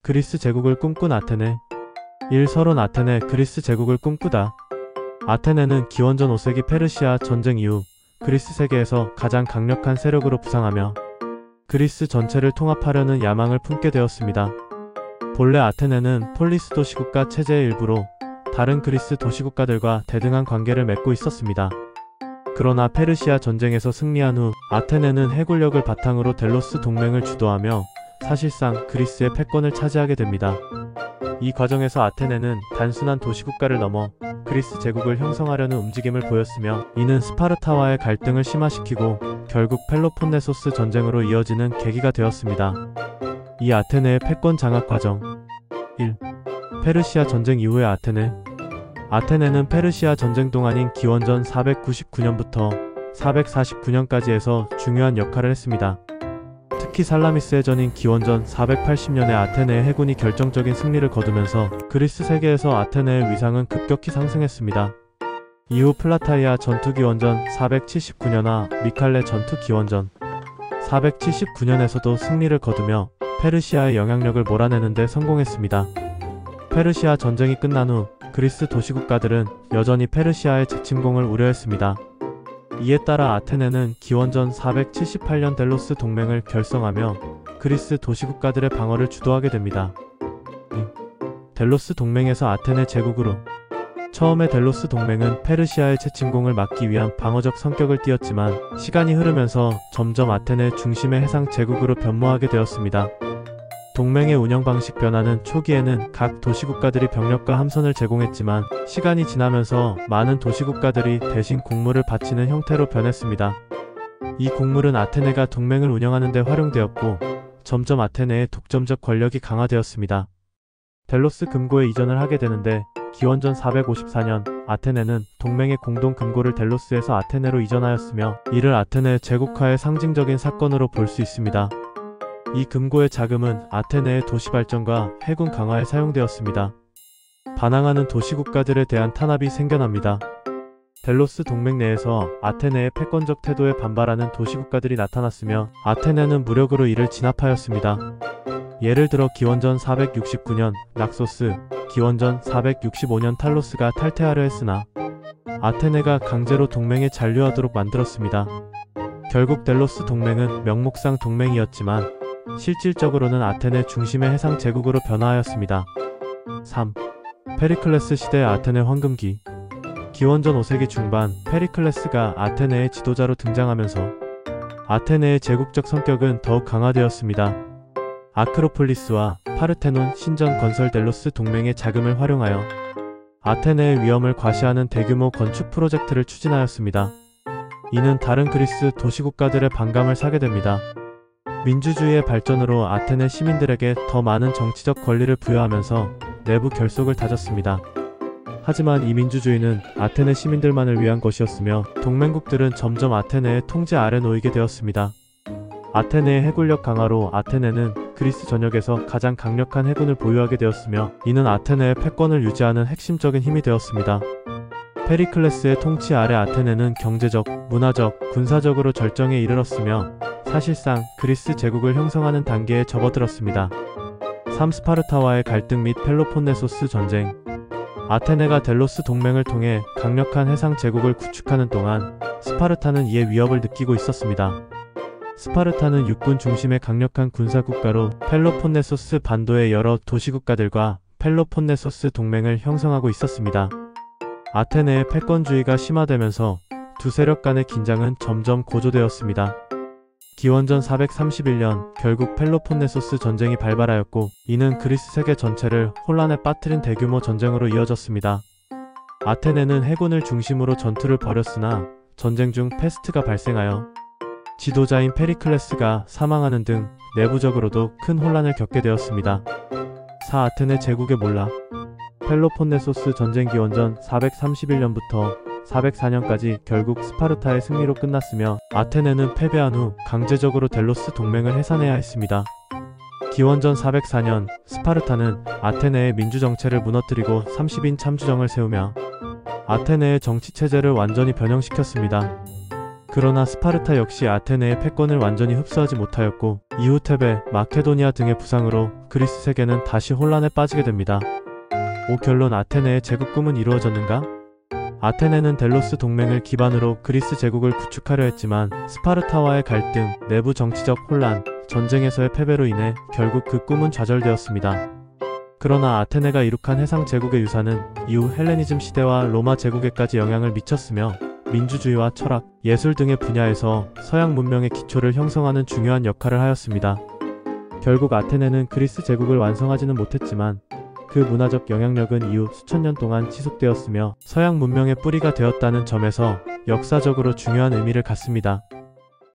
그리스 제국을 꿈꾼 아테네. 1. 서론 아테네. 그리스 제국을 꿈꾸다. 아테네는 기원전 5세기 페르시아 전쟁 이후 그리스 세계에서 가장 강력한 세력으로 부상하며 그리스 전체를 통합하려는 야망을 품게 되었습니다. 본래 아테네는 폴리스 도시국가 체제의 일부로 다른 그리스 도시국가들과 대등한 관계를 맺고 있었습니다. 그러나 페르시아 전쟁에서 승리한 후 아테네는 해군력을 바탕으로 델로스 동맹을 주도하며 사실상 그리스의 패권을 차지하게 됩니다. 이 과정에서 아테네는 단순한 도시국가를 넘어 그리스 제국을 형성하려는 움직임을 보였으며 이는 스파르타와의 갈등을 심화시키고 결국 펠로폰네소스 전쟁으로 이어지는 계기가 되었습니다. 이 아테네의 패권 장악 과정. 1. 페르시아 전쟁 이후의 아테네. 아테네는 페르시아 전쟁 동안인 기원전 499년부터 449년까지에서 중요한 역할을 했습니다. 특히 살라미스의 전인 기원전 480년에 아테네의 해군이 결정적인 승리를 거두면서 그리스 세계에서 아테네의 위상은 급격히 상승했습니다. 이후 플라타이아 전투 기원전 479년과 미칼레 전투 기원전 479년에서도 승리를 거두며 페르시아의 영향력을 몰아내는 데 성공했습니다. 페르시아 전쟁이 끝난 후 그리스 도시국가들은 여전히 페르시아의 재침공을 우려했습니다. 이에 따라 아테네는 기원전 478년 델로스 동맹을 결성하며 그리스 도시국가들의 방어를 주도하게 됩니다. 델로스 동맹에서 아테네 제국으로. 처음에 델로스 동맹은 페르시아의 재침공을 막기 위한 방어적 성격을 띠었지만 시간이 흐르면서 점점 아테네 중심의 해상 제국으로 변모하게 되었습니다. 동맹의 운영 방식 변화는 초기에는 각 도시국가들이 병력과 함선을 제공했지만 시간이 지나면서 많은 도시국가들이 대신 공물을 바치는 형태로 변했습니다. 이 공물은 아테네가 동맹을 운영하는 데 활용되었고 점점 아테네의 독점적 권력이 강화되었습니다. 델로스 금고에 이전을 하게 되는데 기원전 454년 아테네는 동맹의 공동 금고를 델로스에서 아테네로 이전하였으며 이를 아테네 제국화의 상징적인 사건으로 볼 수 있습니다. 이 금고의 자금은 아테네의 도시 발전과 해군 강화에 사용되었습니다. 반항하는 도시국가들에 대한 탄압이 생겨납니다. 델로스 동맹 내에서 아테네의 패권적 태도에 반발하는 도시국가들이 나타났으며 아테네는 무력으로 이를 진압하였습니다. 예를 들어 기원전 469년 락소스, 기원전 465년 탈로스가 탈퇴하려 했으나 아테네가 강제로 동맹에 잔류하도록 만들었습니다. 결국 델로스 동맹은 명목상 동맹이었지만 실질적으로는 아테네 중심의 해상 제국으로 변화하였습니다. 3. 페리클레스 시대 아테네 황금기. 기원전 5세기 중반 페리클레스가 아테네의 지도자로 등장하면서 아테네의 제국적 성격은 더욱 강화되었습니다. 아크로폴리스와 파르테논 신전 건설 델로스 동맹의 자금을 활용하여 아테네의 위험을 과시하는 대규모 건축 프로젝트를 추진하였습니다. 이는 다른 그리스 도시국가들의 반감을 사게 됩니다. 민주주의의 발전으로 아테네 시민들에게 더 많은 정치적 권리를 부여하면서 내부 결속을 다졌습니다. 하지만 이 민주주의는 아테네 시민들만을 위한 것이었으며 동맹국들은 점점 아테네의 통제 아래 놓이게 되었습니다. 아테네의 해군력 강화로 아테네는 그리스 전역에서 가장 강력한 해군을 보유하게 되었으며 이는 아테네의 패권을 유지하는 핵심적인 힘이 되었습니다. 페리클레스의 통치 아래 아테네는 경제적, 문화적, 군사적으로 절정에 이르렀으며 사실상 그리스 제국을 형성하는 단계에 접어들었습니다. 3. 스파르타와의 갈등 및 펠로폰네소스 전쟁. 아테네가 델로스 동맹을 통해 강력한 해상 제국을 구축하는 동안 스파르타는 이에 위협을 느끼고 있었습니다. 스파르타는 육군 중심의 강력한 군사국가로 펠로폰네소스 반도의 여러 도시국가들과 펠로폰네소스 동맹을 형성하고 있었습니다. 아테네의 패권주의가 심화되면서 두 세력 간의 긴장은 점점 고조되었습니다. 기원전 431년 결국 펠로폰네소스 전쟁이 발발하였고 이는 그리스 세계 전체를 혼란에 빠뜨린 대규모 전쟁으로 이어졌습니다. 아테네는 해군을 중심으로 전투를 벌였으나 전쟁 중 패스트가 발생하여 지도자인 페리클레스가 사망하는 등 내부적으로도 큰 혼란을 겪게 되었습니다. 4. 아테네 제국의 몰락. 펠로폰네소스 전쟁 기원전 431년부터 404년까지 결국 스파르타의 승리로 끝났으며 아테네는 패배한 후 강제적으로 델로스 동맹을 해산해야 했습니다. 기원전 404년 스파르타는 아테네의 민주정체를 무너뜨리고 30인 참주정을 세우며 아테네의 정치체제를 완전히 변형시켰습니다. 그러나 스파르타 역시 아테네의 패권을 완전히 흡수하지 못하였고 이후 테베, 마케도니아 등의 부상으로 그리스 세계는 다시 혼란에 빠지게 됩니다. 결론 아테네의 제국 꿈은 이루어졌는가? 아테네는 델로스 동맹을 기반으로 그리스 제국을 구축하려 했지만 스파르타와의 갈등, 내부 정치적 혼란, 전쟁에서의 패배로 인해 결국 그 꿈은 좌절되었습니다. 그러나 아테네가 이룩한 해상 제국의 유산은 이후 헬레니즘 시대와 로마 제국에까지 영향을 미쳤으며 민주주의와 철학, 예술 등의 분야에서 서양 문명의 기초를 형성하는 중요한 역할을 하였습니다. 결국 아테네는 그리스 제국을 완성하지는 못했지만 그 문화적 영향력은 이후 수천 년 동안 지속되었으며 서양 문명의 뿌리가 되었다는 점에서 역사적으로 중요한 의미를 갖습니다.